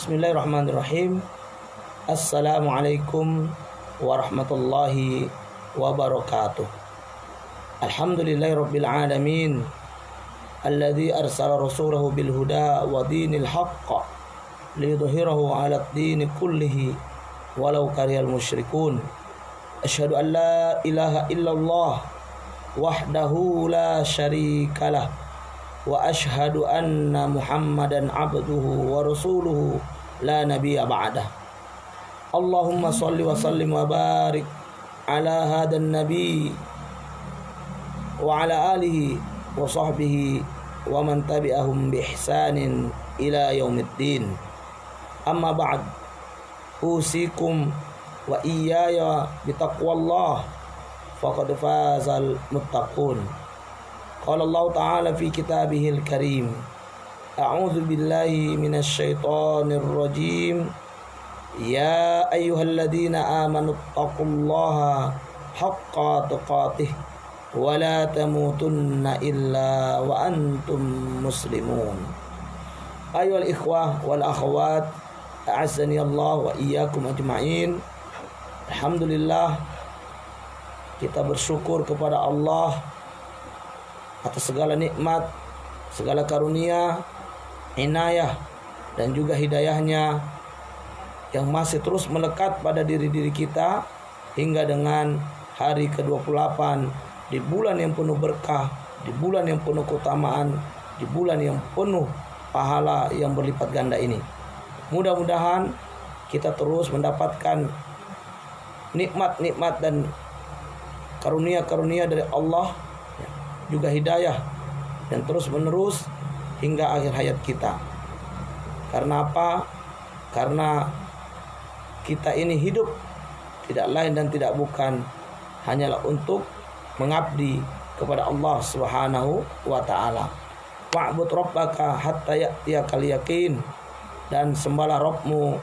Bismillahirrahmanirrahim. Assalamualaikum warahmatullahi wabarakatuh. Alhamdulillahirabbil alamin alladzi arsala rasulahu bil huda wa dinil haqq liyudhhirahu 'alad dini kullihi walau karihal musyrikun. Asyhadu an la ilaha illallah wahdahu la syarikalah wa asyhadu anna Muhammadan abduhu wa rasuluhu la nabiyya ba'dah. Allahumma salli wa sallim wa barik ala hadan nabi wa ala alihi wa sahbihi wa man tabi'ahum bi ihsanin ila yaumiddin. Amma ba'd. Usikum wa iyaya bitaqwallah faqad fazal muttaqun. Qala Allah Ta'ala fi kitabihil karim. A'udzu billahi minasy syaithanir rajim. Ya ayyuhalladzina amanu taqullaha haqqa tuqatih wa la tamutunna illa wa antum muslimun. Ayyuhal ikhwah wal akhwat, a'azzani Allah wa iyyakum ajma'in. Alhamdulillah, kita bersyukur kepada Allah atas segala nikmat, segala karunia, inayah dan juga hidayahnya yang masih terus melekat pada diri-diri kita hingga dengan hari ke-28 di bulan yang penuh berkah, di bulan yang penuh keutamaan, di bulan yang penuh pahala yang berlipat ganda ini. Mudah-mudahan kita terus mendapatkan nikmat-nikmat dan karunia-karunia dari Allah, juga hidayah dan terus menerus hingga akhir hayat kita. Karena apa? Karena kita ini hidup tidak lain dan tidak bukan hanyalah untuk mengabdi kepada Allah Subhanahu wa taala. Wa'bud rabbaka hatta ya'tiyakal yaqin, dan sembahlah Rabbmu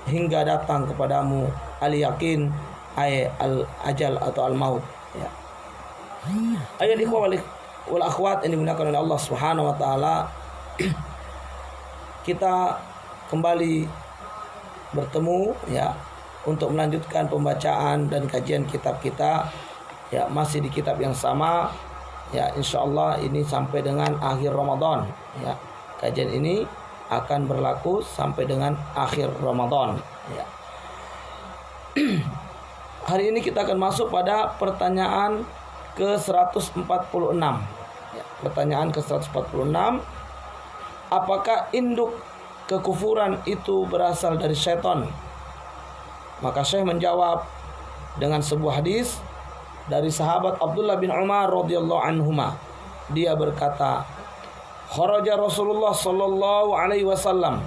hingga datang kepadamu al-yaqin, ay al-ajal atau al-maut, ya. Ayat ikhwah wal akhwat yang dimuliakan oleh Allah Subhanahu wa taala, kita kembali bertemu ya untuk melanjutkan pembacaan dan kajian kitab kita, ya, masih di kitab yang sama, ya, insyaallah ini sampai dengan akhir Ramadan, ya. Kajian ini akan berlaku sampai dengan akhir Ramadan, ya. Hari ini kita akan masuk pada pertanyaan ke-146. Ya, pertanyaan ke-146. Apakah induk kekufuran itu berasal dari syaitan? Maka Syekh menjawab dengan sebuah hadis dari sahabat Abdullah bin Umar radhiyallahu anhuma. Dia berkata, kharaja Rasulullah sallallahu alaihi wasallam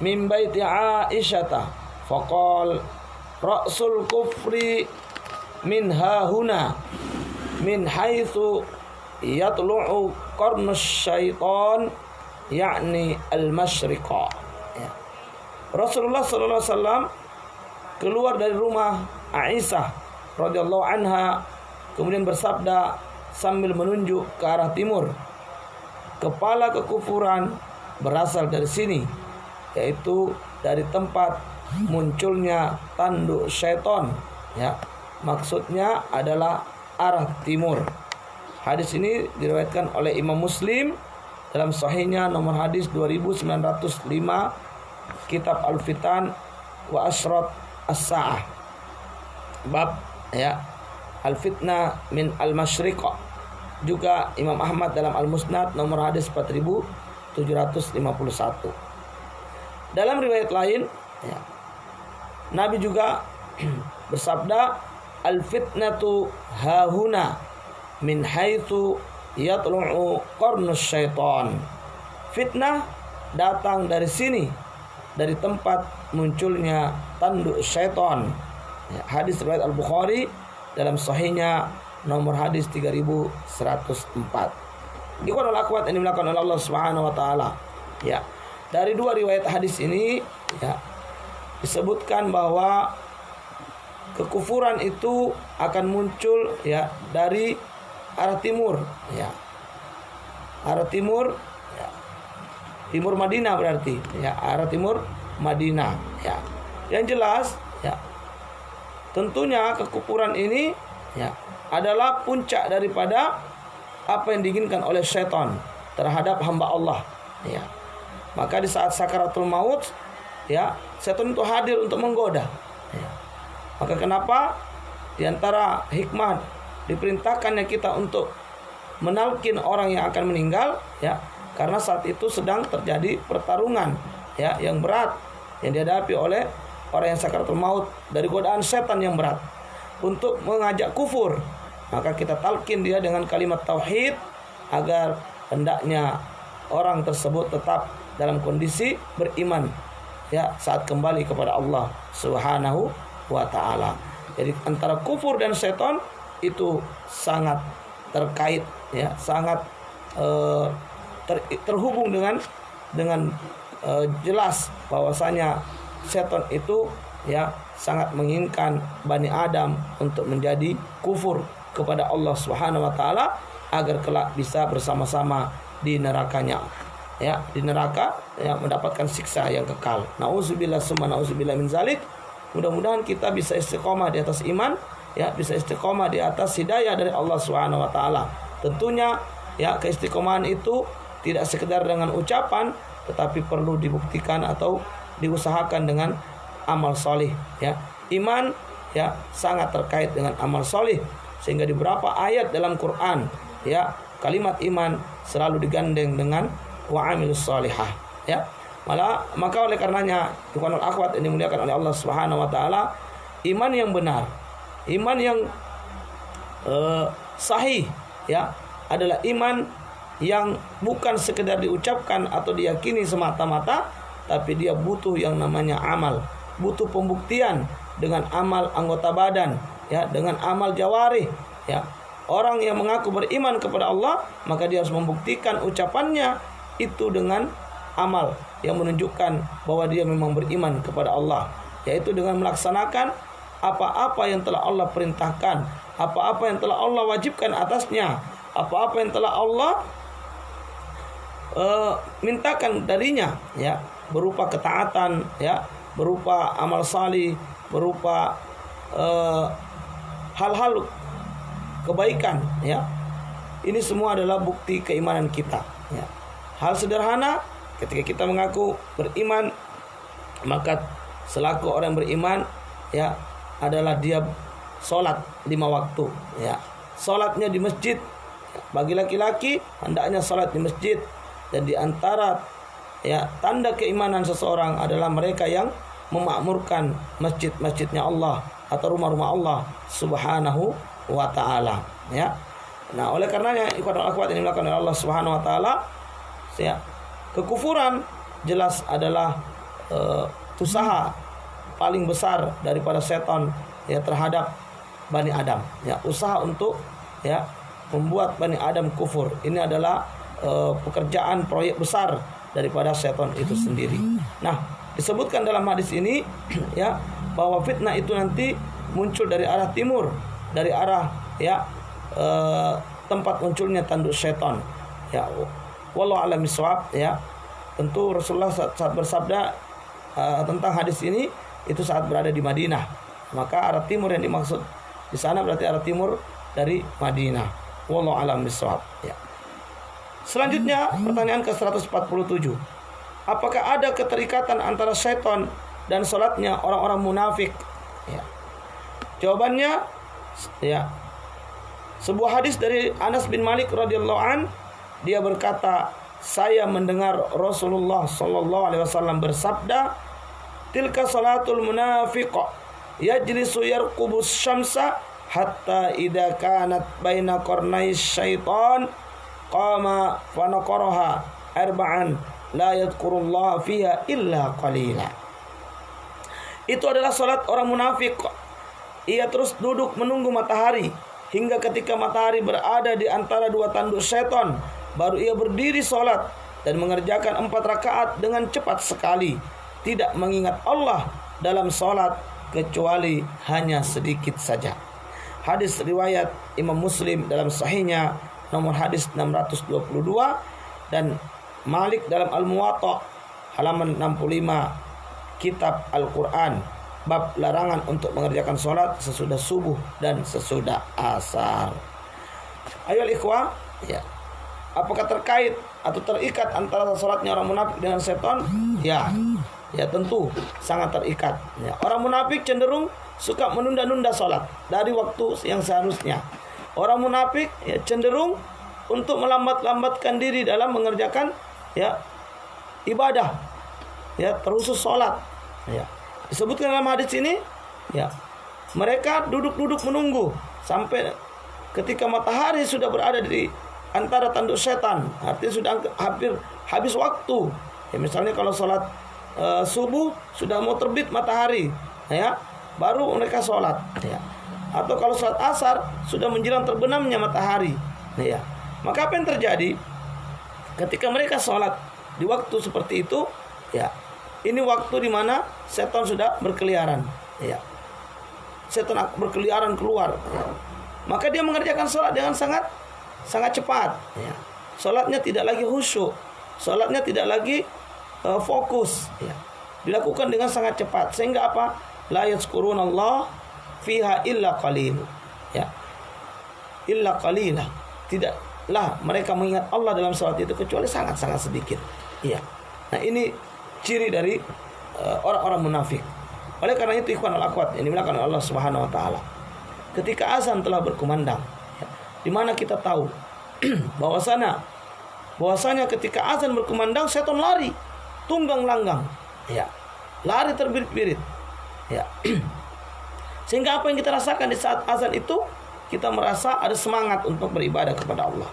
min baiti Aisyah faqal ra'sul kufri min hahuna min haitsu yatlu'u qarnus syaitan, yakni al-masyriqa, ya. Rasulullah sallallahu alaihi wasallam keluar dari rumah Aisyah radhiyallahu anha, kemudian bersabda sambil menunjuk ke arah timur, kepala kekufuran berasal dari sini, yaitu dari tempat munculnya tanduk syaitan, ya. Maksudnya adalah arah timur. Hadis ini diriwayatkan oleh Imam Muslim dalam sahihnya nomor hadis 2905, kitab Al-Fitan wa Asrat As-Sa'ah, bab, ya, Al-Fitnah min Al-Masyriqah. Juga Imam Ahmad dalam Al-Musnad nomor hadis 4751. Dalam riwayat lain, ya, Nabi juga bersabda, al-fitnatu hahuna min haitsu yatlu'u qarnus syaitan. Fitnah datang dari sini, dari tempat munculnya tanduk syaitan. Ya, hadis riwayat Al-Bukhari dalam sahihnya nomor hadis 3104. Ikhwan wal akhwat yang dimuliakan oleh Allah Subhanahu wa taala. Ya, dari dua riwayat hadis ini, ya, disebutkan bahwa kekufuran itu akan muncul, ya, dari arah timur, ya. Arah timur, ya. timur Madinah berarti, ya, arah timur Madinah, ya. Yang jelas, ya, tentunya kekufuran ini, ya, adalah puncak daripada apa yang diinginkan oleh syaitan terhadap hamba Allah, ya. Maka di saat sakaratul maut, ya, syaitan itu hadir untuk menggoda, ya. Maka kenapa di antara hikmah diperintahkannya kita untuk menalkin orang yang akan meninggal, ya, karena saat itu sedang terjadi pertarungan, ya, yang berat yang dihadapi oleh orang yang sakaratul maut dari godaan setan yang berat untuk mengajak kufur. Maka kita talkin dia dengan kalimat tauhid agar hendaknya orang tersebut tetap dalam kondisi beriman, ya, saat kembali kepada Allah Subhanahu wa taala. Jadi antara kufur dan setan itu sangat terkait, ya, sangat terhubung dengan jelas bahwasanya setan itu, ya, sangat menginginkan Bani Adam untuk menjadi kufur kepada Allah Subhanahu wa taala agar kelak bisa bersama-sama di nerakanya, ya, di neraka, ya, mendapatkan siksa yang kekal. Nauzubillah summa nauzubillah min zalik. Mudah-mudahan kita bisa istiqomah di atas iman, ya, bisa istiqomah di atas hidayah dari Allah Subhanahu wa taala. Tentunya, ya, keistiqomahan itu tidak sekedar dengan ucapan, tetapi perlu dibuktikan atau diusahakan dengan amal soleh, ya. Iman, ya, sangat terkait dengan amal soleh, sehingga di beberapa ayat dalam Quran, ya, kalimat iman selalu digandeng dengan wa'amilus solihah, ya. Maka oleh karenanya ikhwanul akhwat ini dimuliakan oleh Allah Subhanahu wa taala, iman yang benar, iman yang sahih, ya, adalah iman yang bukan sekedar diucapkan atau diyakini semata-mata, tapi dia butuh yang namanya amal, butuh pembuktian dengan amal anggota badan, ya, dengan amal jawarih, ya. Orang yang mengaku beriman kepada Allah, maka dia harus membuktikan ucapannya itu dengan amal yang menunjukkan bahwa dia memang beriman kepada Allah, yaitu dengan melaksanakan apa-apa yang telah Allah perintahkan, apa-apa yang telah Allah wajibkan atasnya, apa-apa yang telah Allah mintakan darinya, ya, berupa ketaatan, ya, berupa amal salih, berupa hal-hal kebaikan, ya. Ini semua adalah bukti keimanan kita, ya. Hal sederhana, ketika kita mengaku beriman, maka selaku orang beriman, ya, adalah dia sholat 5 waktu, ya. Sholatnya di masjid, bagi laki-laki hendaknya sholat di masjid. Dan di antara, ya, tanda keimanan seseorang adalah mereka yang memakmurkan masjid-masjidnya Allah atau rumah-rumah Allah Subhanahu wa taala, ya. Nah, oleh karenanya ikhwatul akhwat ini dimuliakan oleh Allah Subhanahu wa taala, ya, kekufuran jelas adalah usaha paling besar daripada setan, ya, terhadap Bani Adam, ya, usaha untuk, ya, membuat Bani Adam kufur. Ini adalah pekerjaan proyek besar daripada setan itu sendiri. Nah, disebutkan dalam hadis ini, ya, bahwa fitnah itu nanti muncul dari arah timur, dari arah, ya, tempat munculnya tanduk setan, ya. Wallahu a'lam bishawab, ya. Tentu Rasulullah saat bersabda tentang hadis ini itu saat berada di Madinah. Maka arah timur yang dimaksud di sana berarti arah timur dari Madinah. Wallahu a'lam bishawab, ya. Selanjutnya pertanyaan ke-147. Apakah ada keterikatan antara syaitan dan salatnya orang-orang munafik? Ya. Jawabannya, ya, sebuah hadis dari Anas bin Malik radhiyallahu an, dia berkata, saya mendengar Rasulullah sallallahu alaihi wasallam bersabda, tilka salatul munafiq yajlisu yarqubus syamsa hatta idza kanat baina qarnai syaitan qama fa naqaraha arba'an la yadhkurullaha fiha illa qalila. Itu adalah salat orang munafik. Ia terus duduk menunggu matahari hingga ketika matahari berada di antara dua tanduk setan, baru ia berdiri salat dan mengerjakan 4 rakaat dengan cepat sekali, tidak mengingat Allah dalam salat kecuali hanya sedikit saja. Hadis riwayat Imam Muslim dalam sahihnya nomor hadis 622, dan Malik dalam Al-Muwatta halaman 65, kitab Al-Quran, bab larangan untuk mengerjakan sholat sesudah subuh dan sesudah asar. Ayo ikhwah, ya. Apakah terkait atau terikat antara sholatnya orang munafik dengan setan? Ya, ya tentu sangat terikat. Ya. Orang munafik cenderung suka menunda-nunda sholat dari waktu yang seharusnya. Orang munafik ya, cenderung untuk melambat-lambatkan diri dalam mengerjakan ya ibadah, ya terkhusus sholat. Ya. Disebutkan dalam hadis ini, ya mereka duduk-duduk menunggu sampai ketika matahari sudah berada di antara tanduk setan, artinya sudah hampir habis waktu. Ya, misalnya kalau sholat subuh sudah mau terbit matahari, ya baru mereka sholat. Ya. Atau kalau sholat asar sudah menjelang terbenamnya matahari. Ya. Maka apa yang terjadi ketika mereka sholat di waktu seperti itu? Ya, ini waktu di mana setan sudah berkeliaran. Ya. Setan berkeliaran keluar. Ya. Maka dia mengerjakan sholat dengan sangat cepat. Ya. Sholatnya tidak lagi khusyuk, sholatnya tidak lagi fokus. Ya. Dilakukan dengan sangat cepat sehingga apa? La yazkurunallah fiha illa qalil. Ya. Illa qalilah. Tidaklah mereka mengingat Allah dalam sholat itu kecuali sangat-sangat sedikit. Ya. Nah, ini ciri dari orang-orang munafik. Oleh karena itu ikhwan al-akhwat yang dimuliakan oleh Allah Subhanahu wa taala, ketika azan telah berkumandang, ya, di mana kita tahu bahwasanya ketika azan berkumandang setan lari tunggang langgang, ya, lari terbirit-birit, ya. Sehingga apa yang kita rasakan di saat azan itu, kita merasa ada semangat untuk beribadah kepada Allah.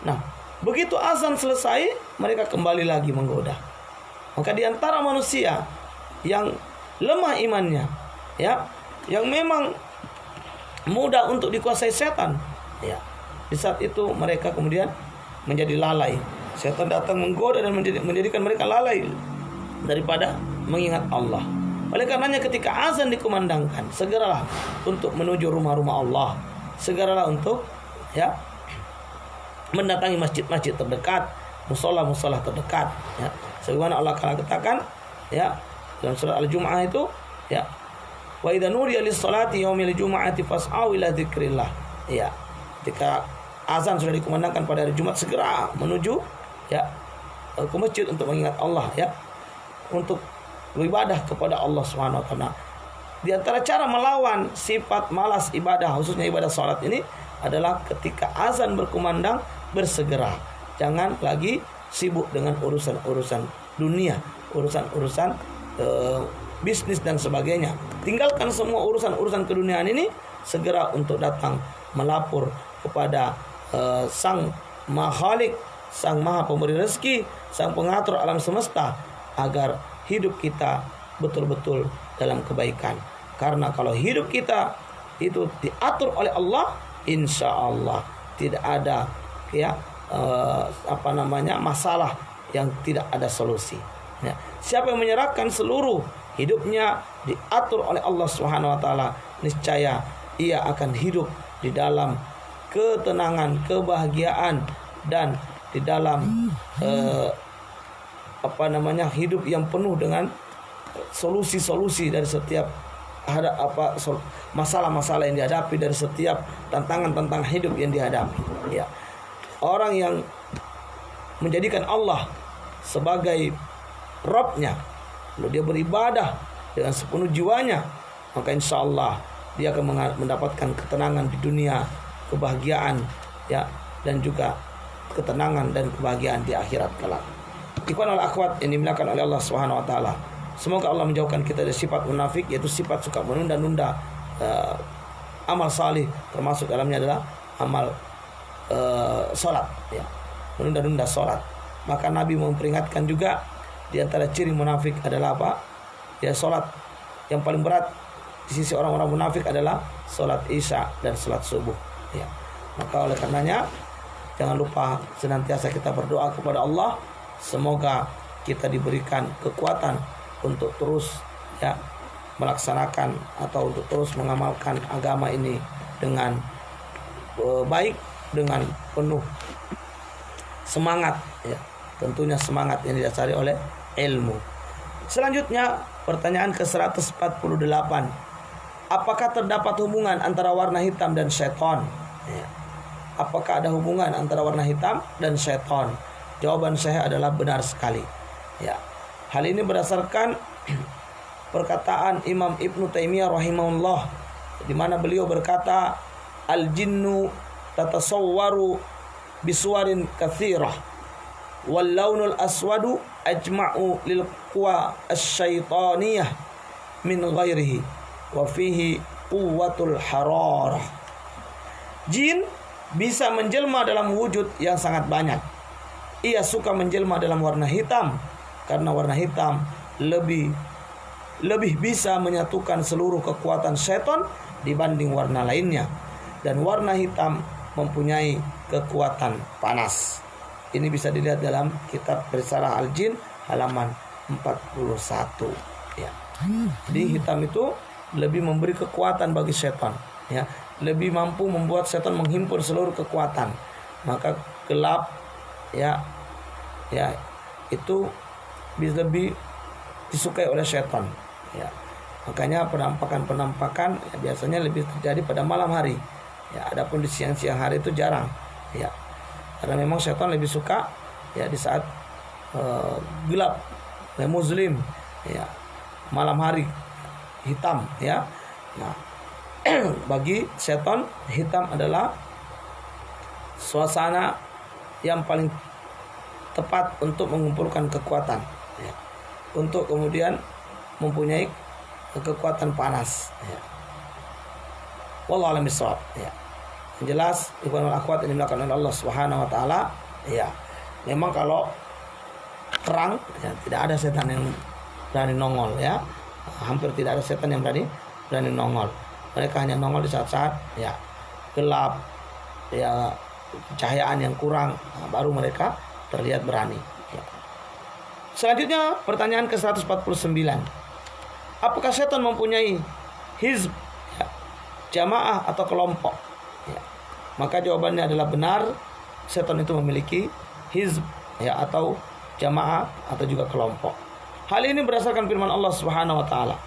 Nah, begitu azan selesai, mereka kembali lagi menggoda. Maka di antara manusia yang lemah imannya, ya, yang memang mudah untuk dikuasai setan, ya, di saat itu mereka kemudian menjadi lalai. Setan datang menggoda dan menjadikan mereka lalai daripada mengingat Allah. Oleh karenanya ketika azan dikumandangkan, segeralah untuk menuju rumah-rumah Allah, segeralah untuk ya mendatangi masjid-masjid terdekat, musola-musola terdekat, ya. Sebagaimana Allah katakan, ya, dalam surat Al-Jumu'ah itu, ya, wa idza nudiya lis-salati yaumil jumu'ati fas'au ila dzikrillah. Ya, ketika azan sudah dikumandangkan pada hari Jumat, segera menuju ya ke masjid untuk mengingat Allah, ya, untuk beribadah kepada Allah Subhanahu wa taala. Di antara cara melawan sifat malas ibadah, khususnya ibadah salat ini adalah ketika azan berkumandang bersegera. Jangan lagi sibuk dengan urusan-urusan dunia, urusan-urusan bisnis dan sebagainya. Tinggalkan semua urusan-urusan keduniaan ini, segera untuk datang melapor kepada Sang Maha Khalik, Sang Maha Pemberi rezeki, Sang Pengatur alam semesta, agar hidup kita betul-betul dalam kebaikan. Karena kalau hidup kita itu diatur oleh Allah, insya Allah tidak ada ya masalah yang tidak ada solusi. Ya. Siapa yang menyerahkan seluruh hidupnya diatur oleh Allah Subhanahu wa taala, niscaya ia akan hidup di dalam ketenangan, kebahagiaan, dan di dalam hidup yang penuh dengan solusi-solusi dari setiap masalah-masalah yang dihadapi, dari setiap tantangan-tantangan hidup yang dihadapi. Ya. Orang yang menjadikan Allah sebagai Rabbnya, lalu dia beribadah dengan sepenuh jiwanya, maka insya Allah dia akan mendapatkan ketenangan di dunia, kebahagiaan, ya, dan juga ketenangan dan kebahagiaan di akhirat kelak. Ikhwan al-akhwat yang dimuliakan oleh Allah Subhanahu wa taala, semoga Allah menjauhkan kita dari sifat munafik, yaitu sifat suka menunda-nunda amal salih, termasuk dalamnya adalah amal salat, ya, menunda-nunda salat. Maka Nabi memperingatkan juga di antara ciri munafik adalah apa? Ya, salat yang paling berat di sisi orang-orang munafik adalah salat Isya dan salat subuh, ya. Maka oleh karenanya jangan lupa senantiasa kita berdoa kepada Allah, semoga kita diberikan kekuatan untuk terus ya melaksanakan atau untuk terus mengamalkan agama ini dengan baik, dengan penuh semangat, ya, tentunya semangat yang didasari oleh ilmu. Selanjutnya pertanyaan ke-148, apakah terdapat hubungan antara warna hitam dan syaitan? Ya. Apakah ada hubungan antara warna hitam dan syaitan? Jawaban saya adalah benar sekali. Ya. Hal ini berdasarkan perkataan Imam Ibnu Taimiyah rahimahullah, di mana beliau berkata, al-jinnu tatasawwaru bisuwarin katsirah wal launul aswadu ajma'u lil quwa asy-syaitaniyah min ghairihi wa fihi quwwatul hararah. Jin bisa menjelma dalam wujud yang sangat banyak. Ia suka menjelma dalam warna hitam karena warna hitam lebih bisa menyatukan seluruh kekuatan setan dibanding warna lainnya, dan warna hitam mempunyai kekuatan panas. Ini bisa dilihat dalam kitab Risalah Al-Jin halaman 41 ya. Jadi hitam itu lebih memberi kekuatan bagi setan ya, lebih mampu membuat setan menghimpun seluruh kekuatan. Maka gelap ya itu bisa lebih disukai oleh setan ya. Makanya penampakan ya, biasanya lebih terjadi pada malam hari ya, adapun di siang-siang hari itu jarang ya, karena memang setan lebih suka ya di saat gelap ya, muslim ya, malam hari hitam ya. Nah, bagi setan hitam adalah suasana yang paling tepat untuk mengumpulkan kekuatan ya, untuk kemudian mempunyai kekuatan panas ya. Wallahu a'lam bishawab ya. Yang jelas ikhwan wal akhwat yang dimuliakan oleh Allah Subhanahu wa taala ya, memang kalau terang ya, tidak ada setan yang berani nongol ya. Hampir tidak ada setan yang berani nongol. Mereka hanya nongol di saat-saat ya gelap ya, cahayaan yang kurang, nah, baru mereka terlihat berani ya. Selanjutnya pertanyaan ke-149, apakah setan mempunyai hizb ya, jamaah atau kelompok ya? Maka jawabannya adalah benar, setan itu memiliki hizb ya, atau jamaah atau juga kelompok. Hal ini berdasarkan firman Allah Subhanahu wa taala,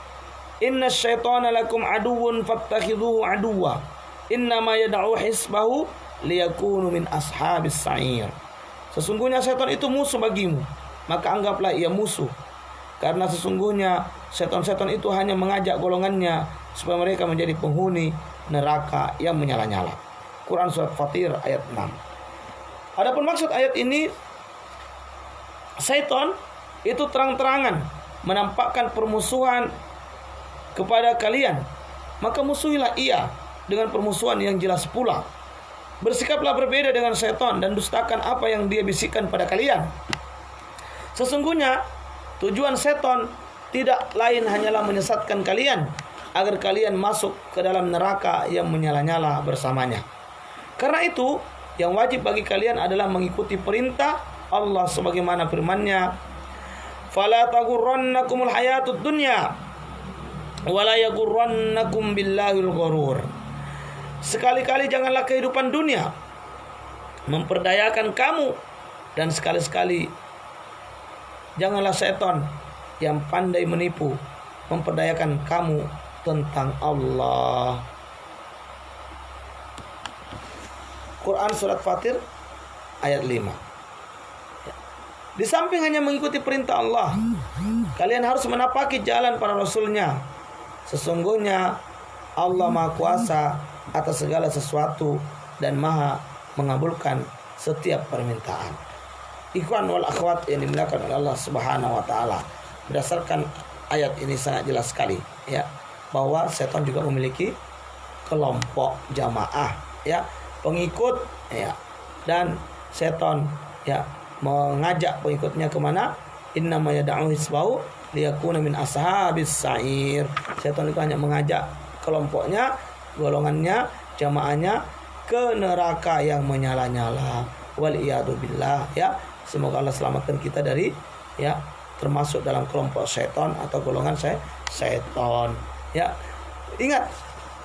inna syaitana lakum aduwwun fattakhidhuhu aduwwa innama yad'u hisbahu liyakunu min ashabis sa'ir. Sesungguhnya setan itu musuh bagimu, maka anggaplah ia musuh, karena sesungguhnya setan-setan itu hanya mengajak golongannya supaya mereka menjadi penghuni neraka yang menyala-nyala. Quran surat Fatir ayat 6. Adapun maksud ayat ini, setan itu terang-terangan menampakkan permusuhan kepada kalian, maka musuhilah ia dengan permusuhan yang jelas pula. Bersikaplah berbeda dengan setan dan dustakan apa yang dia bisikkan pada kalian. Sesungguhnya tujuan setan tidak lain hanyalah menyesatkan kalian agar kalian masuk ke dalam neraka yang menyala-nyala bersamanya. Karena itu, yang wajib bagi kalian adalah mengikuti perintah Allah sebagaimana firman-Nya, "Fala taghurrannakumul hayatud dunya wa la yaghurrannakum billahil ghurur." Sekali-kali janganlah kehidupan dunia memperdayakan kamu, dan sekali-sekali janganlah setan yang pandai menipu memperdayakan kamu tentang Allah. Quran surat Fatir ayat 5. Di samping hanya mengikuti perintah Allah, kalian harus menapaki jalan para rasulnya. Sesungguhnya Allah Maha Kuasa atas segala sesuatu dan Maha mengabulkan setiap permintaan. Ikhwan wal akhwat yang dimuliakan oleh Allah Subhanahu wa taala, berdasarkan ayat ini sangat jelas sekali ya, bahwa setan juga memiliki kelompok jamaah ya, pengikut ya, dan setan ya mengajak pengikutnya kemana? Innama yad'u hisbahu liyakuna min ashabis sa'ir. Setan itu hanya mengajak kelompoknya, golongannya, jamaahnya ke neraka yang menyala-nyala. Wal iyadu billah ya. Semoga Allah selamatkan kita dari ya termasuk dalam kelompok setan atau golongan setan ya. Ingat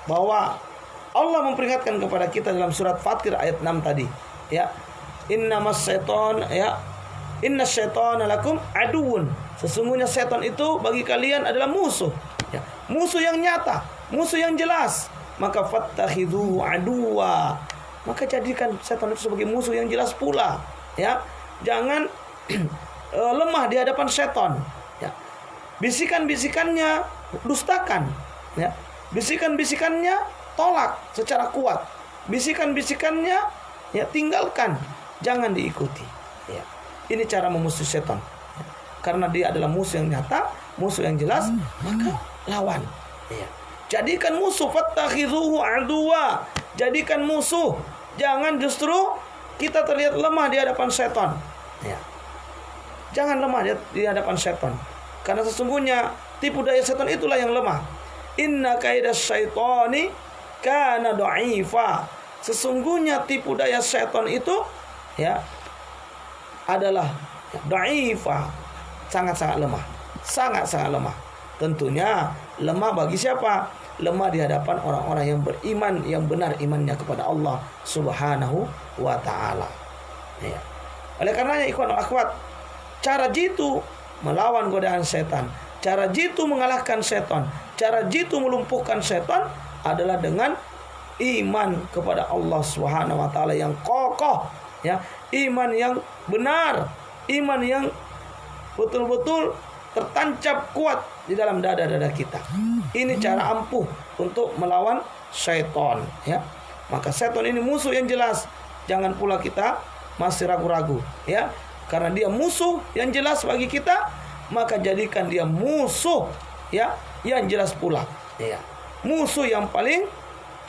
bahwa Allah memperingatkan kepada kita dalam surat Fatir ayat 6 tadi ya, innamas setan ya Inna syaitana lakum aduun. Sesungguhnya setan itu bagi kalian adalah musuh. Ya, musuh yang nyata, musuh yang jelas. Maka fattakhidhu aduwa. Maka jadikan setan itu sebagai musuh yang jelas pula. Ya, jangan lemah di hadapan setan. Ya, bisikan-bisikannya dustakan. Ya, bisikan-bisikannya tolak secara kuat. Bisikan-bisikannya ya tinggalkan, jangan diikuti. Ya. Ini cara memusuhi setan. Ya. Karena dia adalah musuh yang nyata, musuh yang jelas, maka lawan. Ya. Jadikan musuh, fattakhidhuhu aduwa. Jadikan musuh. Jangan justru kita terlihat lemah di hadapan setan. Ya. Jangan lemah di hadapan setan. Karena sesungguhnya tipu daya setan itulah yang lemah. Inna kaidas syaitani kana dha'ifa. Sesungguhnya tipu daya setan itu ya adalah dha'ifa, sangat-sangat lemah. Sangat-sangat lemah. Tentunya lemah bagi siapa? Lemah di hadapan orang-orang yang beriman, yang benar imannya kepada Allah Subhanahu wa taala. Ya. Oleh karenanya ikhwan wal akhwat, cara jitu melawan godaan setan, cara jitu mengalahkan setan, cara jitu melumpuhkan setan adalah dengan iman kepada Allah Subhanahu wa taala yang kokoh, ya, iman yang benar, iman yang betul-betul tertancap kuat di dalam dada-dada kita. Ini cara ampuh untuk melawan syaitan, ya. Maka syaitan ini musuh yang jelas. Jangan pula kita masih ragu-ragu, ya. Karena dia musuh yang jelas bagi kita, maka jadikan dia musuh, ya, yang jelas pula, ya. Musuh yang paling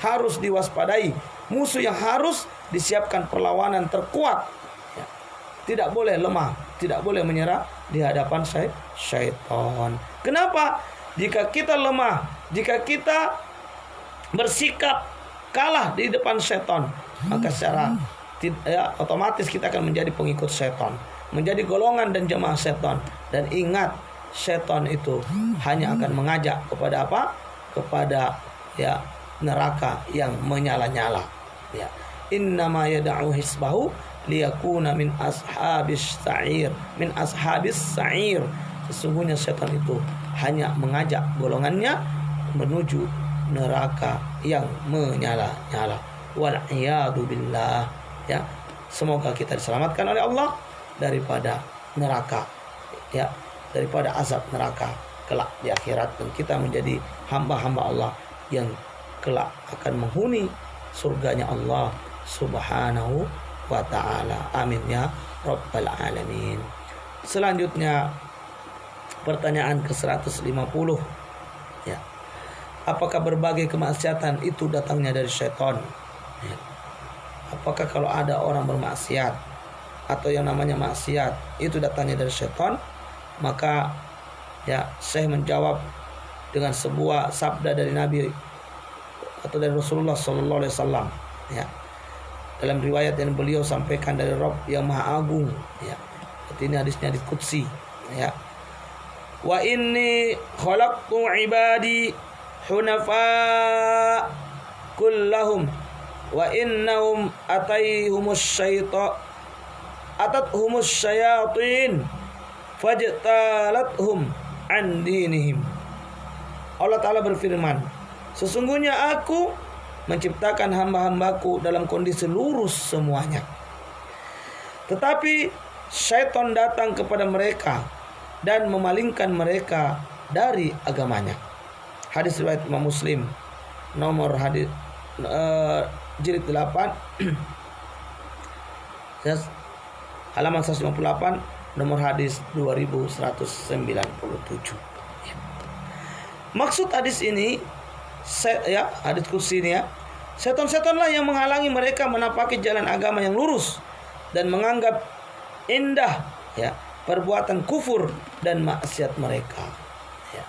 harus diwaspadai, musuh yang harus disiapkan perlawanan terkuat. Ya. Tidak boleh lemah, tidak boleh menyerah di hadapan syaitan. Kenapa? Jika kita lemah, jika kita bersikap kalah di depan syaitan, maka secara otomatis kita akan menjadi pengikut syaitan, menjadi golongan dan jemaah syaitan. Dan ingat, syaitan itu hanya akan mengajak kepada apa? Kepada ya neraka yang menyala-nyala. Ya. Innama yad'u hisbahu liyakuna min ashabis sa'ir, min ashabis sa'ir. Sesungguhnya setan itu hanya mengajak golongannya menuju neraka yang menyala-nyala. Wal iyadu billah. Ya. Semoga kita diselamatkan oleh Allah daripada neraka. Ya, daripada azab neraka kelak di akhirat, dan kita menjadi hamba-hamba Allah yang kelak akan menghuni surganya Allah Subhanahu wa ta'ala. Amin ya Rabbal Alamin. Selanjutnya pertanyaan ke-150, ya. Apakah berbagai kemaksiatan itu datangnya dari syaitan? Ya. Apakah kalau ada orang bermaksiat atau yang namanya maksiat itu datangnya dari syaitan? Maka ya, saya menjawab dengan sebuah sabda dari Nabi atau dari Rasulullah sallallahu alaihi wasallam, ya. Dalam riwayat yang beliau sampaikan dari Rabb yang Maha Agung, ya. Ini hadisnya hadis qudsi, ya. Wa inni khalaqtu ibadi hunafa kullahum wa innahum atathumush syayatin fajtalathum an dinihim. Allah Ta'ala berfirman, sesungguhnya aku menciptakan hamba-hambaku dalam kondisi lurus semuanya, tetapi syaitan datang kepada mereka dan memalingkan mereka dari agamanya. Hadis riwayat Imam Muslim, nomor hadis jilid 8 halaman 158, nomor hadis 2197. Maksud hadis ini, ya, hadis kursi ini, ya, setan-setanlah yang menghalangi mereka menapaki jalan agama yang lurus dan menganggap indah, ya, perbuatan kufur dan maksiat mereka. Ya.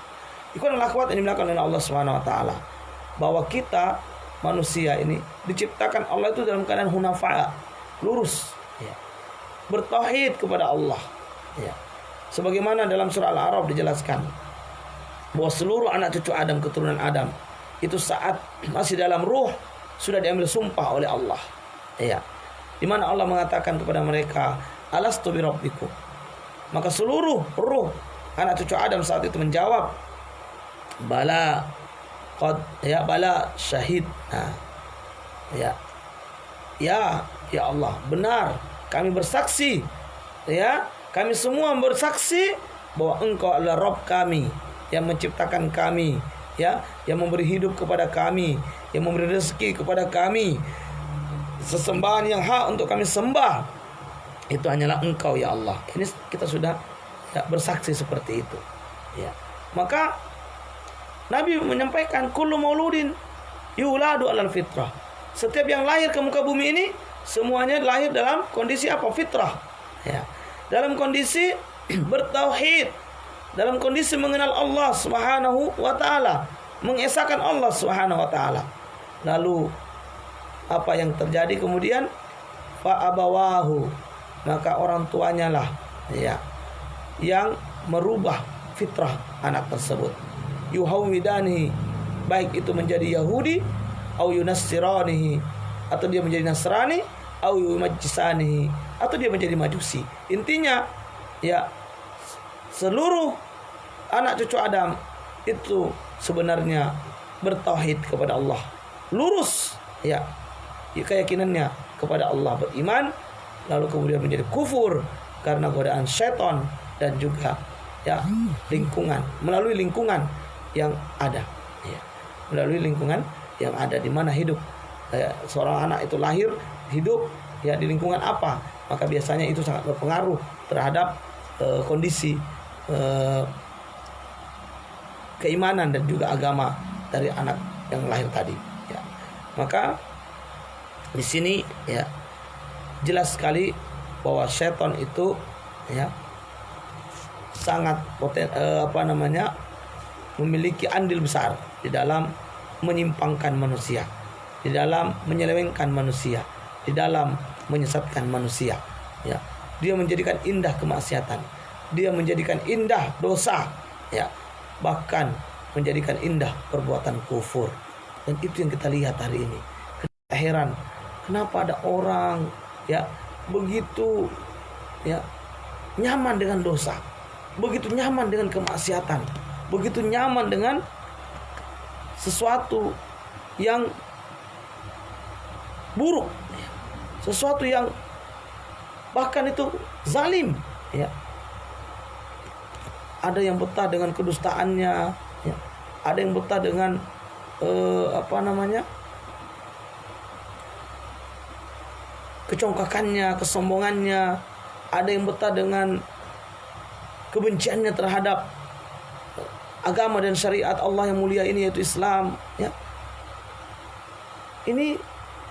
Ikhwan al-akhwat yang dimuliakan oleh Allah Subhanahu wa taala, bahwa kita manusia ini diciptakan Allah itu dalam keadaan hunafa, lurus, ya. Bertauhid kepada Allah, ya. Sebagaimana dalam surah Al-A'raf dijelaskan bahwa seluruh anak cucu Adam, keturunan Adam, itu saat masih dalam ruh sudah diambil sumpah oleh Allah, ya. Di mana Allah mengatakan kepada mereka, alastu bi rabbikum, Maka seluruh ruh anak cucu Adam saat itu menjawab, bala, qad, ya bala syahid. Nah, ya Allah, benar, kami bersaksi, ya, kami semua bersaksi bahwa Engkau adalah Rabb kami, yang menciptakan kami, ya, yang memberi hidup kepada kami, yang memberi rezeki kepada kami. Sesembahan yang hak untuk kami sembah itu hanyalah Engkau, ya Allah. Ini kita sudah, ya, bersaksi seperti itu, ya. Maka Nabi menyampaikan, kullu mauludin yuladu alal fitrah. Setiap yang lahir ke muka bumi ini semuanya lahir dalam kondisi apa? Fitrah, ya. Dalam kondisi bertauhid, dalam kondisi mengenal Allah Subhanahu wa taala, mengesahkan Allah Subhanahu wa taala. Lalu apa yang terjadi kemudian? Fa abawahu, maka orang tuanya lah, ya, yang merubah fitrah anak tersebut. Yuhawidani, baik itu menjadi Yahudi, au yunassiranihi, atau dia menjadi Nasrani, au yumajjisanihi, atau dia menjadi Majusi. Intinya, ya, seluruh anak cucu Adam itu sebenarnya bertauhid kepada Allah, lurus, ya, keyakinannya kepada Allah, beriman, lalu kemudian menjadi kufur karena godaan syaitan dan juga, ya, lingkungan, melalui lingkungan yang ada, ya, melalui lingkungan yang ada di mana hidup. Seorang anak itu lahir, hidup, ya, di lingkungan apa, maka biasanya itu sangat berpengaruh terhadap kondisi keimanan dan juga agama dari anak yang lahir tadi, ya. Maka di sini, ya, jelas sekali bahwa syaitan itu, ya, sangat memiliki andil besar di dalam menyimpangkan manusia, di dalam menyelewengkan manusia, di dalam menyesatkan manusia, ya. Dia menjadikan indah kemaksiatan, dia menjadikan indah dosa, ya, bahkan menjadikan indah perbuatan kufur. Dan itu yang kita lihat hari ini. Kita heran kenapa ada orang, ya, begitu, ya, nyaman dengan dosa, begitu nyaman dengan kemaksiatan, begitu nyaman dengan sesuatu yang buruk, sesuatu yang bahkan itu zalim, ya. Ada yang betah dengan kedustaannya, ya. Ada yang betah dengan kecongkakannya, kesombongannya. Ada yang betah dengan kebenciannya terhadap agama dan syariat Allah yang mulia ini, yaitu Islam, ya. Ini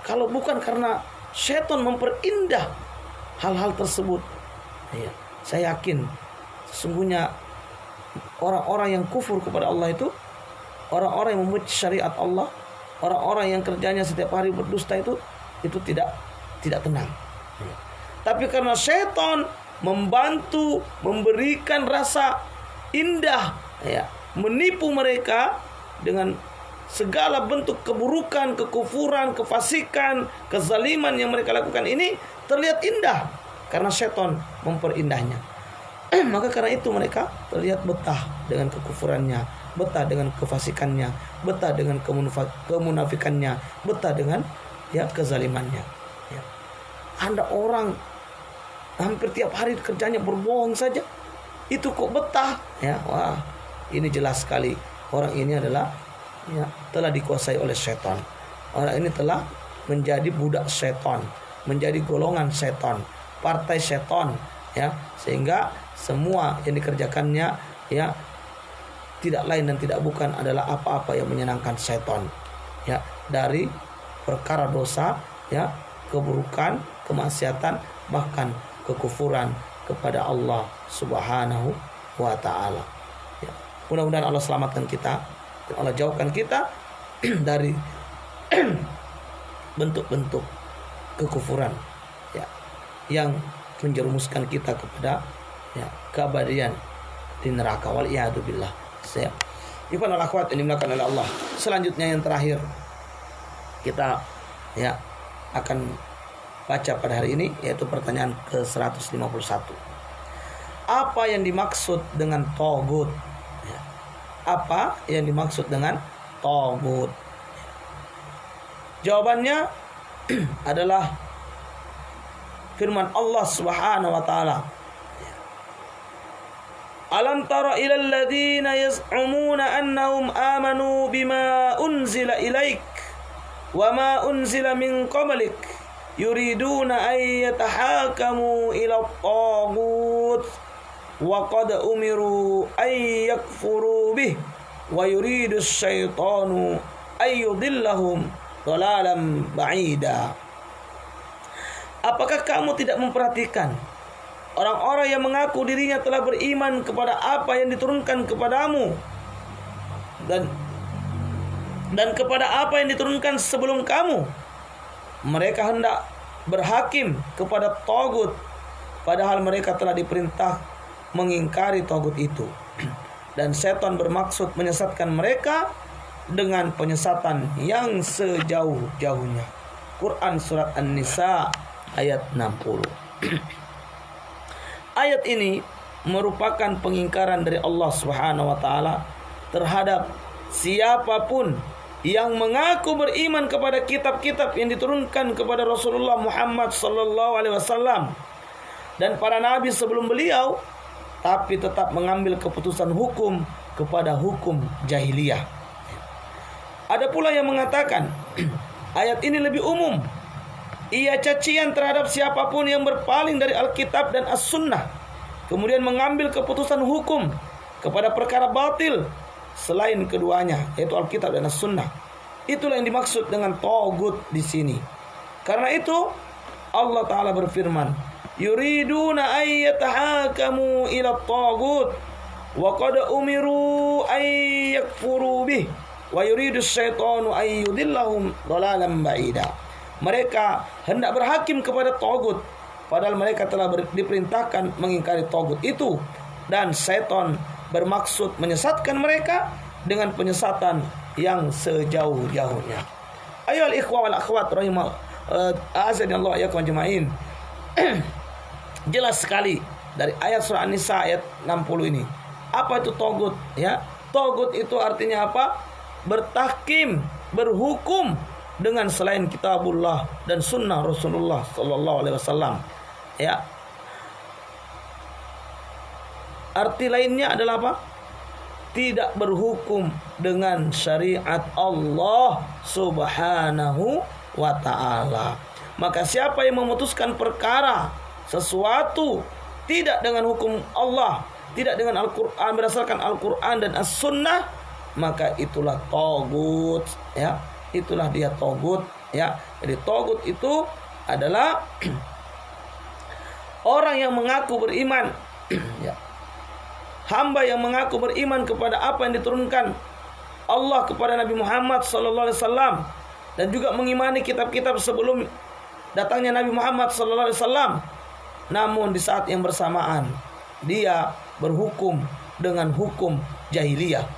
kalau bukan karena syaitan memperindah hal-hal tersebut, ya, saya yakin sesungguhnya orang-orang yang kufur kepada Allah itu, orang-orang yang memuji syariat Allah, orang-orang yang kerjanya setiap hari berdusta itu tidak tenang, ya. Tapi karena syaitan membantu, memberikan rasa indah, ya, menipu mereka dengan segala bentuk keburukan, kekufuran, kefasikan, kezaliman yang mereka lakukan ini terlihat indah karena syaitan memperindahnya. Maka karena itu mereka terlihat betah dengan kekufurannya, betah dengan kefasikannya, betah dengan kemunafikannya, betah dengan, ya, kezalimannya, ya. Ada orang hampir tiap hari kerjanya berbohong saja, itu kok betah, ya. Wah, ini jelas sekali orang ini adalah, ya, telah dikuasai oleh setan. Orang ini telah menjadi budak setan, menjadi golongan setan, partai setan, ya, sehingga semua yang dikerjakannya, ya, tidak lain dan tidak bukan adalah apa-apa yang menyenangkan setan, ya, dari perkara dosa, ya, keburukan, kemaksiatan, bahkan kekufuran kepada Allah Subhanahu wa taala, ya. Mudah-mudahan Allah selamatkan kita dan Allah jauhkan kita dari bentuk-bentuk kekufuran, ya, yang menjerumuskan kita kepada, ya, keabadian di neraka. Waliyadzubillah. Saya Ikhwan al akhwat yang dimuliakan oleh Allah. Selanjutnya yang terakhir kita, ya, akan baca pada hari ini, yaitu pertanyaan ke-151. apa yang dimaksud dengan tagut? Ya. Apa yang dimaksud dengan tagut? Jawabannya adalah firman Allah Subhanahu wa taala. Alam tara ilal ladzina yaz'umuna annahum amanu bima unzila ilaik wa ma unzila min qablik yuriduna ay yatahakamu ila tagut wa qad umiru ay yakfuru bih wa yuridu syaitanu ay yudillahum dhalalan ba'ida. Apakah kamu tidak memperhatikan orang-orang yang mengaku dirinya telah beriman kepada apa yang diturunkan kepadamu dan kepada apa yang diturunkan sebelum kamu? Mereka hendak berhakim kepada tagut, padahal mereka telah diperintah mengingkari tagut itu. Dan setan bermaksud menyesatkan mereka dengan penyesatan yang sejauh-jauhnya. Quran surat An-Nisa ayat 60. Ayat ini merupakan pengingkaran dari Allah Subhanahu wa taala terhadap siapapun yang mengaku beriman kepada kitab-kitab yang diturunkan kepada Rasulullah Muhammad sallallahu alaihi wasallam dan para nabi sebelum beliau, tapi tetap mengambil keputusan hukum kepada hukum jahiliyah. Ada pula yang mengatakan ayat ini lebih umum. Ia cacian terhadap siapapun yang berpaling dari Alkitab dan As-Sunnah, kemudian mengambil keputusan hukum kepada perkara batil selain keduanya, yaitu Alkitab dan As-Sunnah. Itulah yang dimaksud dengan tagut di sini. Karena itu Allah Ta'ala berfirman, yuriduna ay yatahakamu ila tagut wa qad umiru ay yakfuru bih wa yuridu syaitanu ay yudillahum dhalalan ba'ida. Mereka hendak berhakim kepada tagut, padahal mereka telah diperintahkan mengingkari tagut itu, dan setan bermaksud menyesatkan mereka dengan penyesatan yang sejauh-jauhnya. Ayohal ikhwa wal akhwat rahimah azanillahu iyyakum ajma'in. Jelas sekali dari ayat surah An-Nisa ayat 60 ini. Apa itu tagut? Ya, tagut itu artinya apa? Bertahkim, berhukum dengan selain kitabullah dan sunnah Rasulullah sallallahu alaihi wasallam. Ya. Arti lainnya adalah apa? Tidak berhukum dengan syariat Allah Subhanahu wa taala. Maka siapa yang memutuskan perkara sesuatu tidak dengan hukum Allah, tidak dengan Al-Qur'an, berdasarkan Al-Qur'an dan As-Sunnah, maka itulah tagut, ya. Itulah dia tagut, ya. Jadi tagut itu adalah orang yang mengaku beriman, ya. Hamba yang mengaku beriman kepada apa yang diturunkan Allah kepada Nabi Muhammad sallallahu alaihi wasallam dan juga mengimani kitab-kitab sebelum datangnya Nabi Muhammad sallallahu alaihi wasallam. Namun di saat yang bersamaan dia berhukum dengan hukum jahiliyah,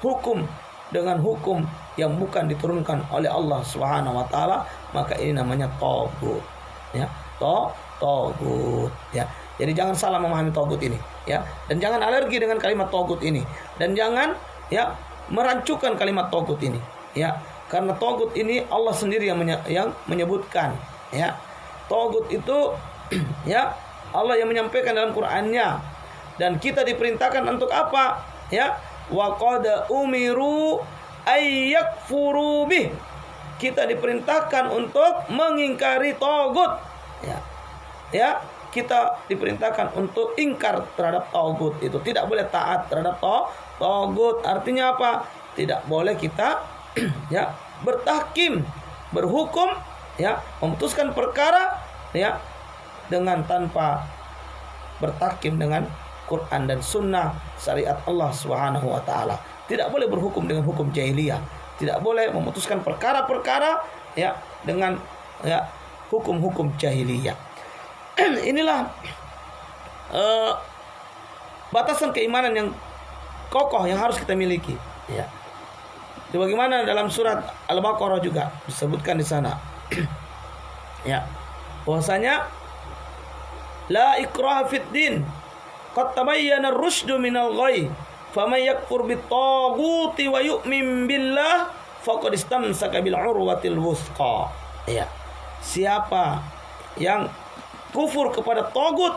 hukum dengan hukum yang bukan diturunkan oleh Allah Subhanahu wa taala, maka ini namanya tagut, ya. Tagut, ya. Jadi jangan salah memahami tagut ini, ya. Dan jangan alergi dengan kalimat tagut ini, dan jangan, ya, merancukan kalimat tagut ini, ya. Karena tagut ini Allah sendiri yang menyebutkan, ya. Tagut itu ya, Allah yang menyampaikan dalam Qur'annya, dan kita diperintahkan untuk apa? Ya, wa qad umiru ay yakfuru bih. Kita diperintahkan untuk mengingkari tagut, ya. Ya, kita diperintahkan untuk ingkar terhadap tagut itu. Tidak boleh taat terhadap tagut. Artinya apa? Tidak boleh kita ya bertahkim, berhukum, ya, memutuskan perkara, ya, dengan tanpa bertahkim dengan Quran dan Sunnah syariat Allah Subhanahu wa taala. Tidak boleh berhukum dengan hukum jahiliyah. Tidak boleh memutuskan perkara-perkara, ya, dengan, ya, hukum-hukum jahiliyah. Inilah batasan keimanan yang kokoh yang harus kita miliki, ya. Bagaimana dalam surat Al-Baqarah juga disebutkan di sana, ya, bahwasanya la ikraha fid din, qad tabayyana ar-rusydu minal ghayy faman yakfur bit-taghuti wa yu'min billah faqad istamsaka bil urwatil wuthqa. Ya. Siapa yang kufur kepada tagut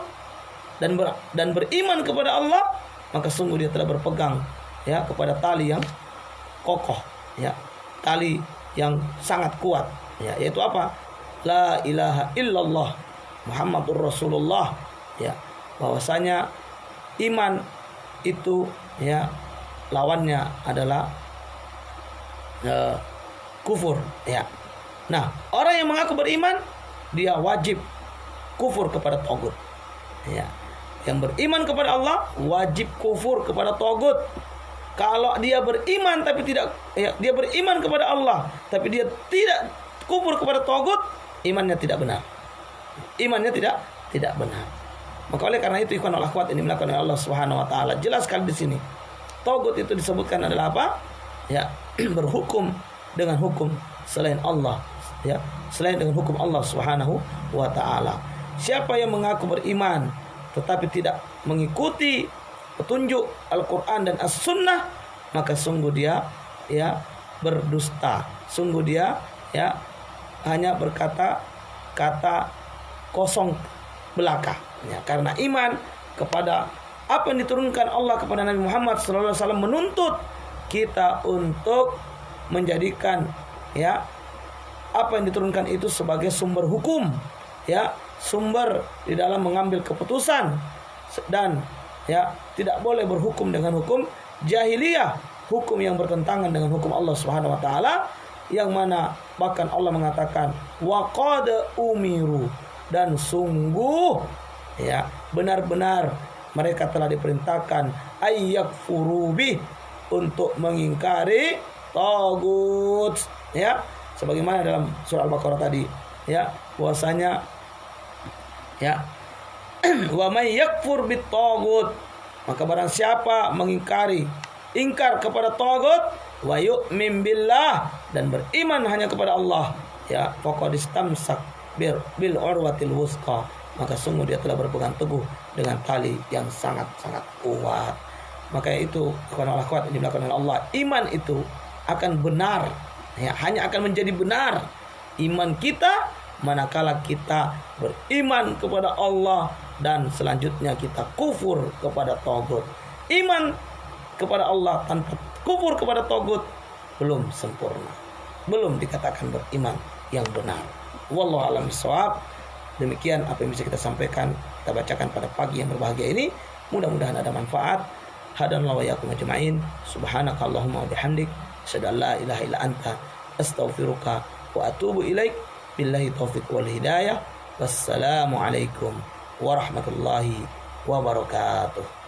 dan beriman kepada Allah, maka sungguh dia telah berpegang ya kepada tali yang kokoh, ya, tali yang sangat kuat, ya, yaitu apa? La ilaha illallah Muhammadur Rasulullah, ya, bahwasanya iman itu ya lawannya adalah kufur, ya. Nah, orang yang mengaku beriman dia wajib kufur kepada tagut, ya. Yang beriman kepada Allah wajib kufur kepada tagut. Kalau dia beriman tapi tidak, ya, dia beriman kepada Allah tapi dia tidak kufur kepada tagut, imannya tidak benar. Imannya tidak benar. Maka oleh karena itu ikhwan wal akhwat ini melakukan oleh Allah Subhanahu wa taala. Jelas sekali di sini. Tagut itu disebutkan adalah apa? Ya, berhukum dengan hukum selain Allah, ya, selain dengan hukum Allah Subhanahu wa taala. Siapa yang mengaku beriman tetapi tidak mengikuti petunjuk Al-Qur'an dan As-Sunnah, maka sungguh dia ya berdusta. Sungguh dia ya hanya berkata kata kosong belaka, ya, karena iman kepada apa yang diturunkan Allah kepada Nabi Muhammad SAW menuntut kita untuk menjadikan ya apa yang diturunkan itu sebagai sumber hukum, ya, sumber di dalam mengambil keputusan, dan ya tidak boleh berhukum dengan hukum jahiliyah, hukum yang bertentangan dengan hukum Allah Subhanahu wa taala, yang mana bahkan Allah mengatakan wa qad umiru, dan sungguh ya benar-benar mereka telah diperintahkan ayyakfuru bih, untuk mengingkari tagut, ya, sebagaimana dalam surah Al-Baqarah tadi, ya, bahwasanya ya wa may yakfur bit tagut, maka barang siapa ingkar kepada tagut, wa yu'min billah, dan beriman hanya kepada Allah, ya, faqad istamsak bil urwatil wuthqa, maka sungguh dia telah berpegang teguh dengan tali yang sangat-sangat kuat. Maka itu ikhwan wal akhwat yang dilakukan oleh Allah, iman itu akan benar, ya, hanya akan menjadi benar iman kita manakala kita beriman kepada Allah dan selanjutnya kita kufur kepada tagut. Iman kepada Allah tanpa kufur kepada tagut belum sempurna, belum dikatakan beriman yang benar. Wallahu a'lam bishawab. Demikian apa yang bisa kita sampaikan, kita bacakan pada pagi yang berbahagia ini. Mudah-mudahan ada manfaat. Hadanallahu wa iyyakum ajma'in. Subhanakallahumma wa bihamdik, asyhadu an la ilaha illa anta, astaghfiruka wa atubu ilaik. Billahi taufiq wal hidayah. Wassalamu alaikum warahmatullahi wabarakatuh.